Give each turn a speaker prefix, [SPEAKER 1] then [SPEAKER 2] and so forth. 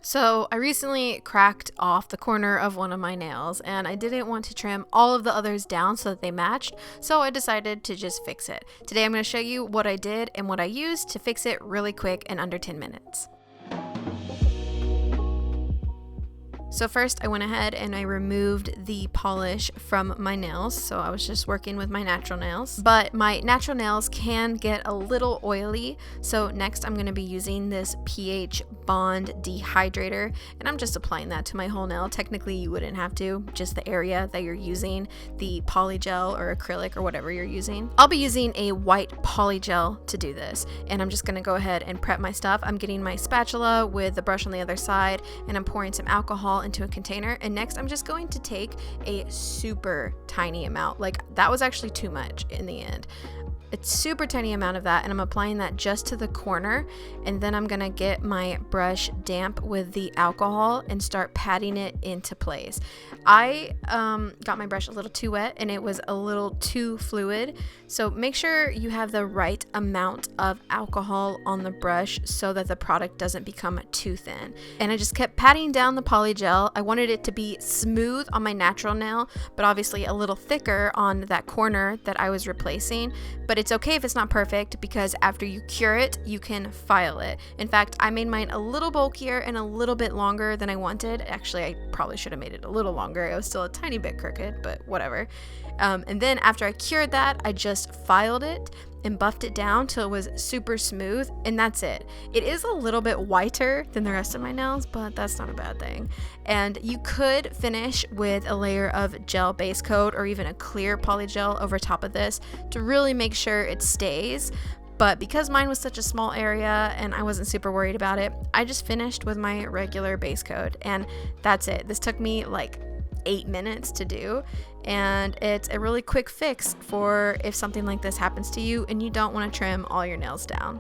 [SPEAKER 1] So I recently cracked off the corner of one of my nails and I didn't want to trim all of the others down so that they matched, so I decided to just fix it. Today I'm going to show you what I did and what I used to fix it really quick in under 10 minutes. So first I went ahead and I removed the polish from my nails, so I was just working with my natural nails. But my natural nails can get a little oily, so next I'm going to be using this pH bond dehydrator, and I'm just applying that to my whole nail. Technically you wouldn't have to, just the area that you're using, the polygel or acrylic or whatever you're using. I'll be using a white polygel to do this, and I'm just going to go ahead and prep my stuff. I'm getting my spatula with the brush on the other side, and I'm pouring some alcohol into a container, and next I'm just going to take a super tiny amount, like that was actually too much in the end. It's super tiny amount of that, and I'm applying that just to the corner, and then I'm gonna get my brush damp with the alcohol and start patting it into place. I got my brush a little too wet and it was a little too fluid, so make sure you have the right amount of alcohol on the brush so that the product doesn't become too thin. And I just kept patting down the polygel. I wanted it to be smooth on my natural nail, but obviously a little thicker on that corner that I was replacing. But it's okay if it's not perfect, because after you cure it, you can file it. In fact, I made mine a little bulkier and a little bit longer than I wanted. Actually, I probably should have made it a little longer. It was still a tiny bit crooked, but whatever. And then after I cured that, I just filed it and buffed it down till it was super smooth, and that's it. It is a little bit whiter than the rest of my nails, but that's not a bad thing. And you could finish with a layer of gel base coat or even a clear polygel over top of this to really make sure it stays. But because mine was such a small area and I wasn't super worried about it, I just finished with my regular base coat, and that's it. This took me like 8 minutes to do, and it's a really quick fix for if something like this happens to you and you don't want to trim all your nails down.